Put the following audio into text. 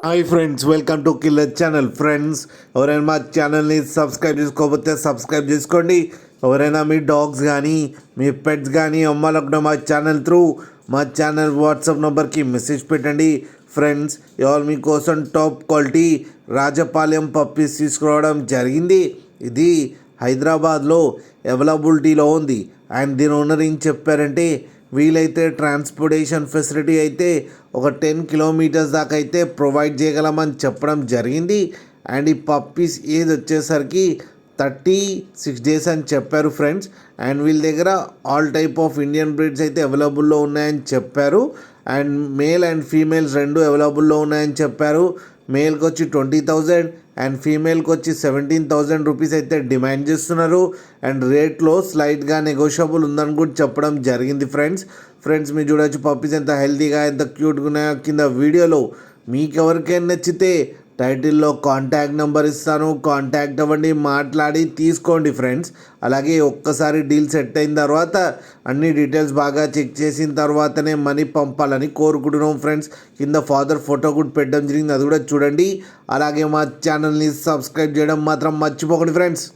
Hi friends, welcome to killer channel. Friends, ఎవరైనా మా ఛానల్ని సబ్స్క్రైబ్ చేసుకోకపోతే సబ్స్క్రైబ్ చేసుకోండి. ఎవరైనా మీ డాగ్స్ కానీ మీ పెట్స్ కానీ అమ్మాలనుకున్న మా ఛానల్ వాట్సాప్ నెంబర్కి మెసేజ్ పెట్టండి. ఫ్రెండ్స్, ఇవాళ మీకోసం టాప్ క్వాలిటీ రాజపాలెం పప్పీస్ తీసుకురావడం జరిగింది. ఇది హైదరాబాద్లో అవైలబిలిటీలో ఉంది. అండ్ దీని ఓనర్ ఏం చెప్పారంటే, వీలైతే ట్రాన్స్పోర్టేషన్ ఫెసిలిటీ అయితే ఒక 10 కిలోమీటర్స్ దాకా అయితే ప్రొవైడ్ చేయగలమని చెప్పడం జరిగింది. అండ్ ఈ పప్పీస్ ఏజ్ వచ్చేసరికి 36 డేస్ అని చెప్పారు ఫ్రెండ్స్. అండ్ వీళ్ళ దగ్గర all type of Indian breeds అయితే అవైలబుల్లో ఉన్నాయని చెప్పారు. అండ్ మేల్ అండ్ ఫీమేల్స్ రెండు అవైలబుల్లో ఉన్నాయని చెప్పారు. మేల్కి వచ్చి 20,000 అండ్ ఫీమేల్కి వచ్చి 17,000 రూపీస్ అయితే డిమాండ్ చేస్తున్నారు. అండ్ రేట్లో స్లైట్గా నెగోషియబుల్ ఉందని కూడా చెప్పడం జరిగింది ఫ్రెండ్స్ మీరు చూడవచ్చు పప్పీస్ ఎంత హెల్తీగా ఎంత క్యూట్గా ఉన్నాయో. కింద వీడియోలో మీకు ఎవరికైనా నచ్చితే టైటిల్లో కాంటాక్ట్ నెంబర్ ఇస్తాను, కాంటాక్ట్ అవ్వండి, మాట్లాడి తీసుకోండి ఫ్రెండ్స్. అలాగే ఒక్కసారి డీల్ సెట్ అయిన తర్వాత అన్ని డీటెయిల్స్ బాగా చెక్ చేసిన తర్వాతనే మనీ పంపాలని కోరుకుంటున్నాం ఫ్రెండ్స్. కింద ఫాదర్ ఫోటో కూడా పెట్టడం జరిగింది, అది కూడా చూడండి. అలాగే మా ఛానల్ని సబ్స్క్రైబ్ చేయడం మాత్రం మర్చిపోకండి ఫ్రెండ్స్.